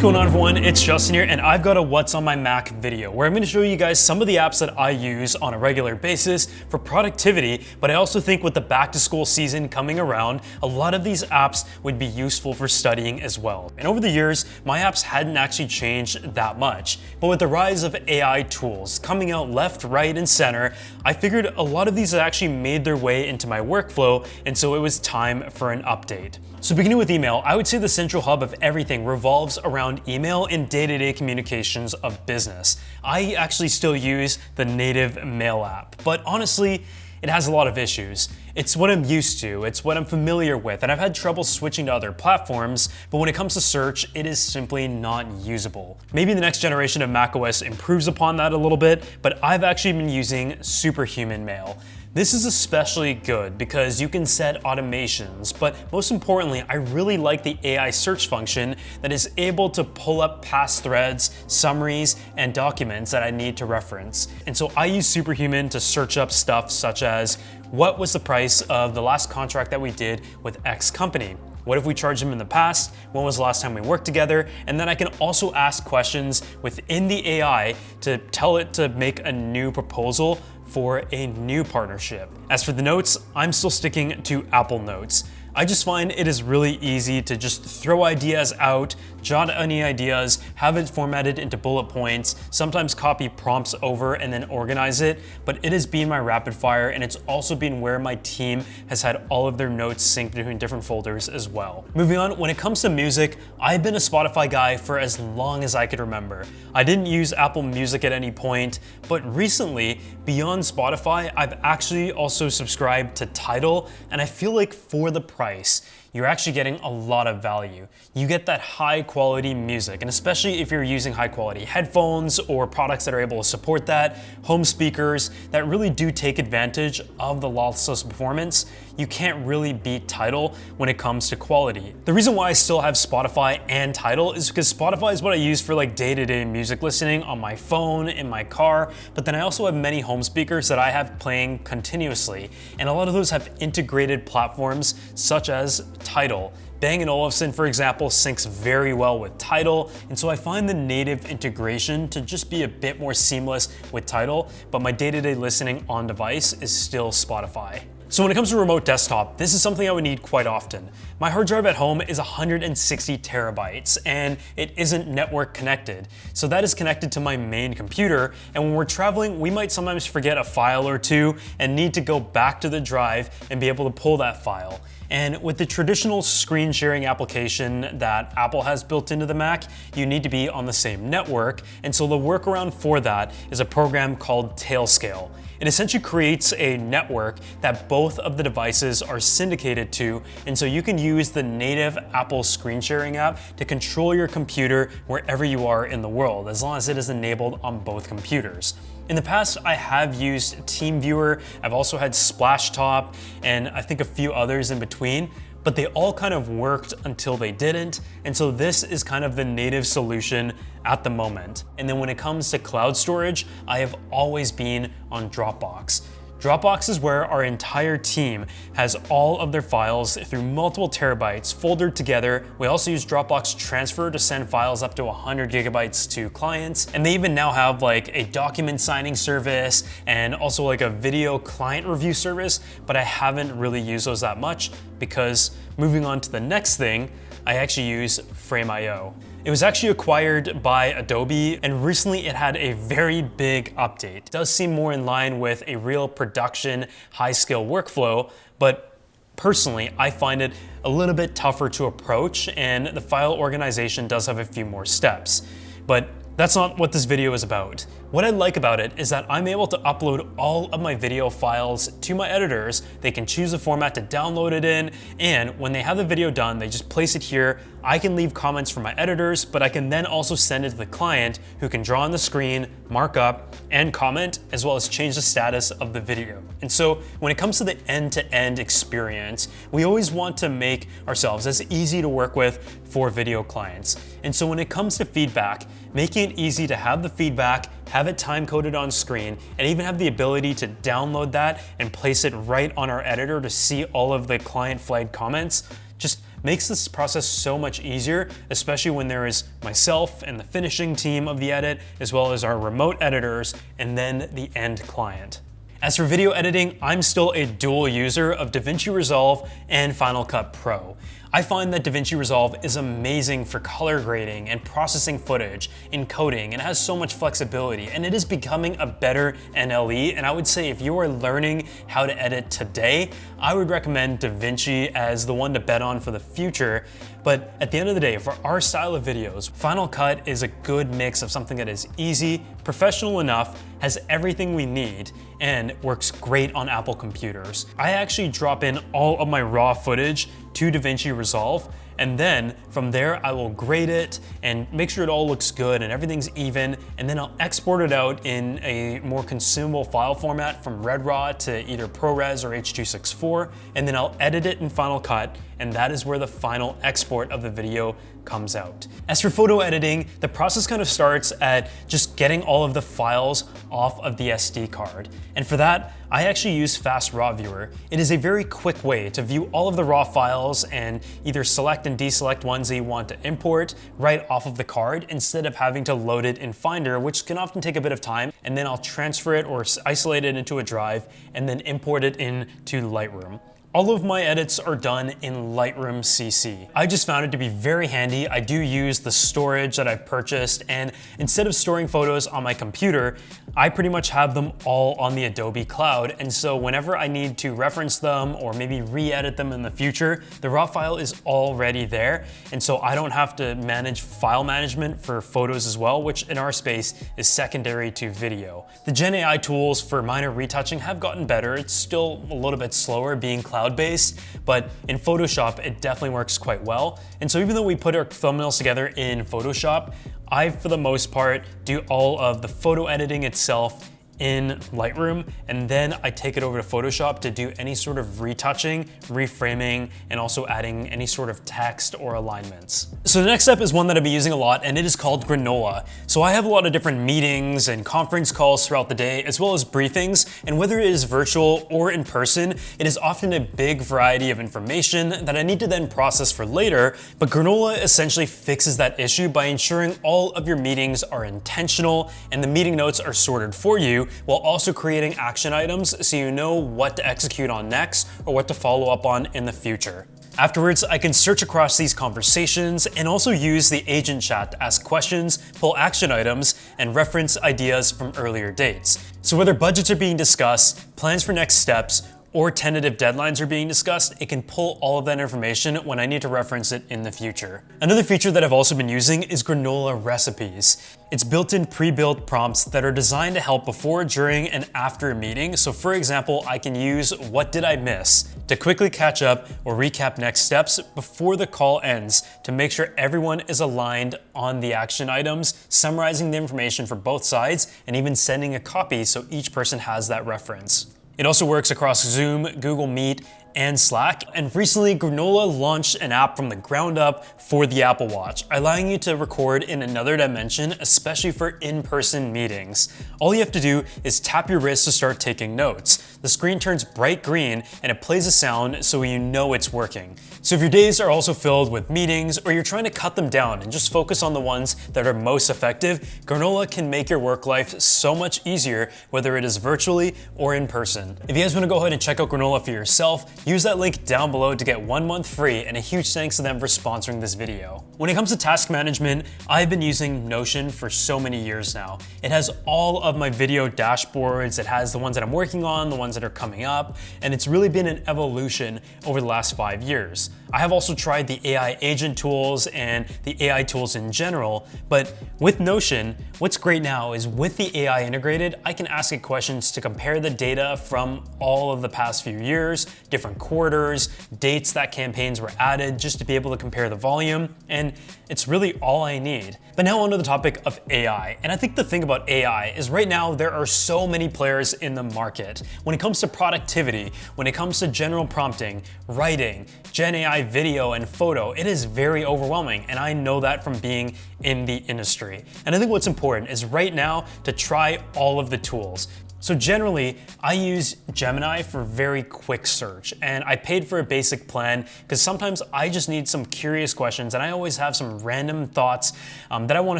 going on, everyone? It's Justin here, and I've got a What's on My Mac video where I'm going to show you guys some of the apps that I use on a regular basis for productivity, but I also think with the back to school season coming around, a lot of these apps would be useful for studying as well. And over the years, my apps hadn't actually changed that much, but with the rise of AI tools coming out left, right, and center, I figured a lot of these had actually made their way into my workflow, and so it was time for an update. So beginning with email, I would say the central hub of everything revolves around email and day-to-day communications of business. I actually still use the native mail app, but honestly, it has a lot of issues. It's what I'm used to, it's what I'm familiar with, and I've had trouble switching to other platforms, but when it comes to search, it is simply not usable. Maybe the next generation of macOS improves upon that a little bit, but I've actually been using Superhuman Mail. This is especially good because you can set automations, but most importantly, I really like the AI search function that is able to pull up past threads, summaries, and documents that I need to reference. And so I use Superhuman to search up stuff such as, what was the price of the last contract that we did with X company? What if we charged them in the past? When was the last time we worked together? And then I can also ask questions within the AI to tell it to make a new proposal for a new partnership. As for the notes, I'm still sticking to Apple Notes. I just find it is really easy to just throw ideas out, jot any ideas, have it formatted into bullet points, sometimes copy prompts over and then organize it, but it has been my rapid fire, and it's also been where my team has had all of their notes synced between different folders as well. Moving on, when it comes to music, I've been a Spotify guy for as long as I could remember. I didn't use Apple Music at any point, but recently, beyond Spotify, I've actually also subscribed to Tidal, and I feel like for the price, you're actually getting a lot of value. You get that high quality music, and especially if you're using high quality headphones or products that are able to support that, home speakers that really do take advantage of the lossless performance, you can't really beat Tidal when it comes to quality. The reason why I still have Spotify and Tidal is because Spotify is what I use for like day-to-day music listening on my phone, in my car, but then I also have many home speakers that I have playing continuously, and a lot of those have integrated platforms such as Tidal. Bang & Olufsen, for example, syncs very well with Tidal, and so I find the native integration to just be a bit more seamless with Tidal, but my day-to-day listening on device is still Spotify. So when it comes to remote desktop, this is something I would need quite often. My hard drive at home is 160 terabytes and it isn't network connected. So that is connected to my main computer, and when we're traveling, we might sometimes forget a file or two and need to go back to the drive and be able to pull that file. And with the traditional screen sharing application that Apple has built into the Mac, you need to be on the same network, and so the workaround for that is a program called Tailscale. It essentially creates a network that both of the devices are syndicated to, and so you can use the native Apple screen sharing app to control your computer wherever you are in the world, as long as it is enabled on both computers. In the past, I have used TeamViewer, I've also had Splashtop, and I think a few others in between, but they all kind of worked until they didn't, and so this is kind of the native solution at the moment. And then when it comes to cloud storage, I have always been on Dropbox. Dropbox is where our entire team has all of their files through multiple terabytes foldered together. We also use Dropbox Transfer to send files up to 100 gigabytes to clients. And they even now have like a document signing service and also like a video client review service, but I haven't really used those that much because moving on to the next thing, I actually use Frame.io. It was actually acquired by Adobe, and recently it had a very big update. It does seem more in line with a real production, high-scale workflow, but personally, I find it a little bit tougher to approach, and the file organization does have a few more steps. But that's not what this video is about. What I like about it is that I'm able to upload all of my video files to my editors. They can choose a format to download it in, and when they have the video done, they just place it here. I can leave comments for my editors, but I can then also send it to the client who can draw on the screen, mark up, and comment, as well as change the status of the video. And so when it comes to the end-to-end experience, we always want to make ourselves as easy to work with for video clients. And so when it comes to feedback, making it easy to have the feedback, have it time-coded on screen, and even have the ability to download that and place it right on our editor to see all of the client-flagged comments just makes this process so much easier, especially when there is myself and the finishing team of the edit, as well as our remote editors, and then the end client. As for video editing, I'm still a dual user of DaVinci Resolve and Final Cut Pro. I find that DaVinci Resolve is amazing for color grading and processing footage, encoding, and has so much flexibility, and it is becoming a better NLE, and I would say if you are learning how to edit today, I would recommend DaVinci as the one to bet on for the future. But at the end of the day, for our style of videos, Final Cut is a good mix of something that is easy, professional enough, has everything we need, and works great on Apple computers. I actually drop in all of my raw footage to DaVinci Resolve, and then from there I will grade it and make sure it all looks good and everything's even, and then I'll export it out in a more consumable file format from RedRaw to either ProRes or H.264, and then I'll edit it in Final Cut, and that is where the final export of the video comes out. As for photo editing, the process kind of starts at just getting all of the files off of the SD card. And for that, I actually use Fast Raw Viewer. It is a very quick way to view all of the raw files and either select and deselect ones that you want to import right off of the card instead of having to load it in Finder, which can often take a bit of time. And then I'll transfer it or isolate it into a drive and then import it into Lightroom. All of my edits are done in Lightroom CC. I just found it to be very handy. I do use the storage that I've purchased, and instead of storing photos on my computer, I pretty much have them all on the Adobe Cloud. And so whenever I need to reference them or maybe re-edit them in the future, the raw file is already there. And so I don't have to manage file management for photos as well, which in our space is secondary to video. The Gen AI tools for minor retouching have gotten better. It's still a little bit slower being cloud-based, but in Photoshop, it definitely works quite well. And so even though we put our thumbnails together in Photoshop, I, for the most part, do all of the photo editing itself in Lightroom, and then I take it over to Photoshop to do any sort of retouching, reframing, and also adding any sort of text or alignments. So the next step is one that I've been using a lot, and it is called Granola. So I have a lot of different meetings and conference calls throughout the day, as well as briefings, and whether it is virtual or in person, it is often a big variety of information that I need to then process for later, but Granola essentially fixes that issue by ensuring all of your meetings are intentional and the meeting notes are sorted for you, while also creating action items so you know what to execute on next or what to follow up on in the future. Afterwards, I can search across these conversations and also use the agent chat to ask questions, pull action items, and reference ideas from earlier dates. So whether budgets are being discussed, plans for next steps, or tentative deadlines are being discussed, it can pull all of that information when I need to reference it in the future. Another feature that I've also been using is Granola Recipes. It's built-in pre-built prompts that are designed to help before, during, and after a meeting. So for example, I can use "What did I miss?" to quickly catch up or recap next steps before the call ends to make sure everyone is aligned on the action items, summarizing the information for both sides, and even sending a copy so each person has that reference. It also works across Zoom, Google Meet, and Slack. And recently, Granola launched an app from the ground up for the Apple Watch, allowing you to record in another dimension, especially for in-person meetings. All you have to do is tap your wrist to start taking notes. The screen turns bright green and it plays a sound so you know it's working. So if your days are also filled with meetings or you're trying to cut them down and just focus on the ones that are most effective, Granola can make your work life so much easier, whether it is virtually or in person. If you guys want to go ahead and check out Granola for yourself, use that link down below to get 1 month free, and a huge thanks to them for sponsoring this video. When it comes to task management, I've been using Notion for so many years now. It has all of my video dashboards, it has the ones that I'm working on, the ones that are coming up, and it's really been an evolution over the last 5 years. I have also tried the AI agent tools and the AI tools in general, but with Notion, what's great now is with the AI integrated, I can ask it questions to compare the data from all of the past few years, different quarters, dates that campaigns were added, just to be able to compare the volume, and it's really all I need. But now onto the topic of AI, and I think the thing about AI is right now there are so many players in the market. When it comes to productivity, when it comes to general prompting, writing, Gen AI video and photo, it is very overwhelming, and I know that from being in the industry. And I think what's important is right now to try all of the tools. So generally, I use Gemini for very quick search, and I paid for a basic plan because sometimes I just need some curious questions and I always have some random thoughts that I want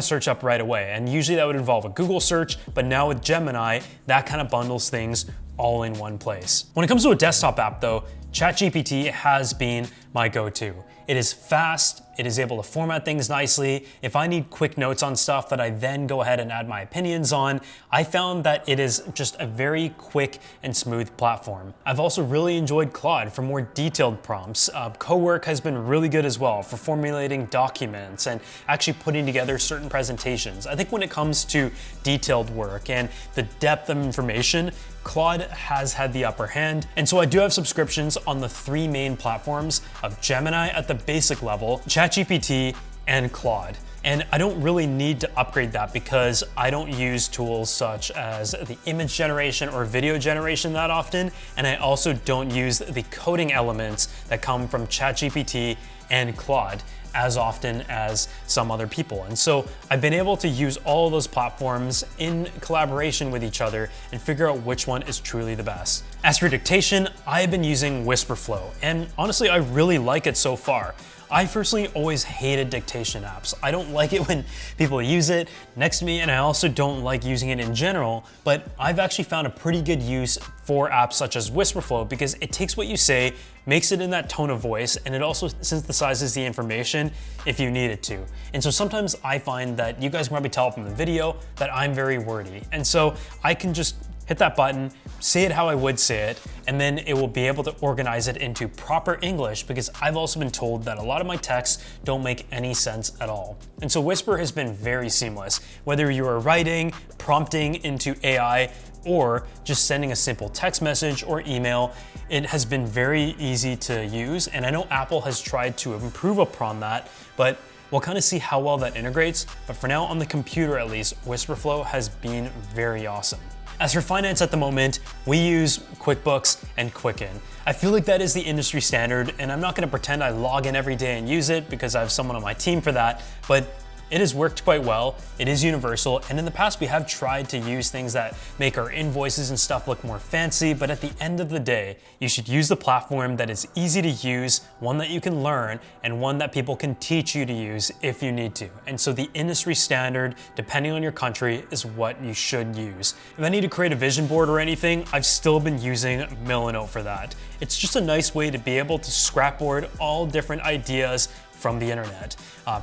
to search up right away. And usually that would involve a Google search, but now with Gemini, that kind of bundles things all in one place. When it comes to a desktop app though, ChatGPT has been my go-to. It is fast, it is able to format things nicely. If I need quick notes on stuff that I then go ahead and add my opinions on, I found that it is just a very quick and smooth platform. I've also really enjoyed Claude for more detailed prompts. Cowork has been really good as well for formulating documents and actually putting together certain presentations. I think when it comes to detailed work and the depth of information, Claude has had the upper hand. And so I do have subscriptions on the three main platforms of Gemini at the basic level, ChatGPT, and Claude. And I don't really need to upgrade that because I don't use tools such as the image generation or video generation that often. And I also don't use the coding elements that come from ChatGPT and Claude as often as some other people. And so I've been able to use all of those platforms in collaboration with each other and figure out which one is truly the best. As for dictation, I've been using Whisperflow, and honestly, I really like it so far. I personally always hated dictation apps. I don't like it when people use it next to me, and I also don't like using it in general, but I've actually found a pretty good use for apps such as Whisperflow because it takes what you say, makes it in that tone of voice, and it also synthesizes the information if you need it to. And so sometimes I find that you guys can probably tell from the video that I'm very wordy. And so I can just hit that button, say it how I would say it, and then it will be able to organize it into proper English because I've also been told that a lot of my texts don't make any sense at all. And so Whisper has been very seamless. Whether you are writing, prompting into AI, or just sending a simple text message or email, it has been very easy to use. And I know Apple has tried to improve upon that, but we'll kind of see how well that integrates. But for now, on the computer at least, Whisperflow has been very awesome. As for finance at the moment, we use QuickBooks and Quicken. I feel like that is the industry standard, and I'm not gonna pretend I log in every day and use it because I have someone on my team for that, but it has worked quite well. It is universal, and in the past we have tried to use things that make our invoices and stuff look more fancy, but at the end of the day, you should use the platform that is easy to use, one that you can learn, and one that people can teach you to use if you need to. And so the industry standard, depending on your country, is what you should use. If I need to create a vision board or anything, I've still been using Milanote for that. It's just a nice way to be able to scrapboard all different ideas from the internet.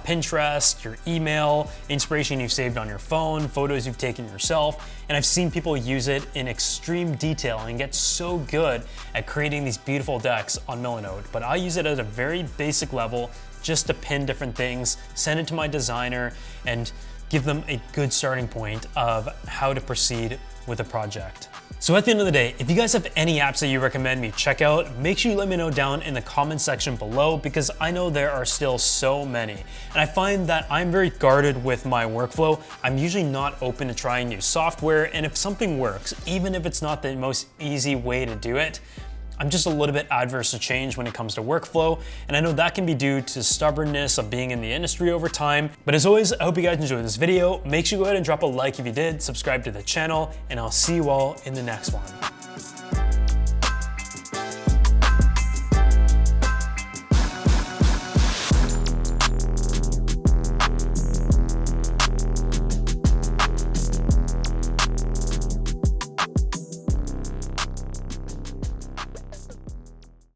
Pinterest, your email, inspiration you've saved on your phone, photos you've taken yourself, and I've seen people use it in extreme detail and get so good at creating these beautiful decks on Milanote. But I use it at a very basic level just to pin different things, send it to my designer, and give them a good starting point of how to proceed with a project. So at the end of the day, if you guys have any apps that you recommend me check out, make sure you let me know down in the comment section below because I know there are still so many. And I find that I'm very guarded with my workflow. I'm usually not open to trying new software, and if something works, even if it's not the most easy way to do it, I'm just a little bit adverse to change when it comes to workflow, and I know that can be due to stubbornness of being in the industry over time. But as always, I hope you guys enjoyed this video. Make sure you go ahead and drop a like if you did, subscribe to the channel, and I'll see you all in the next one.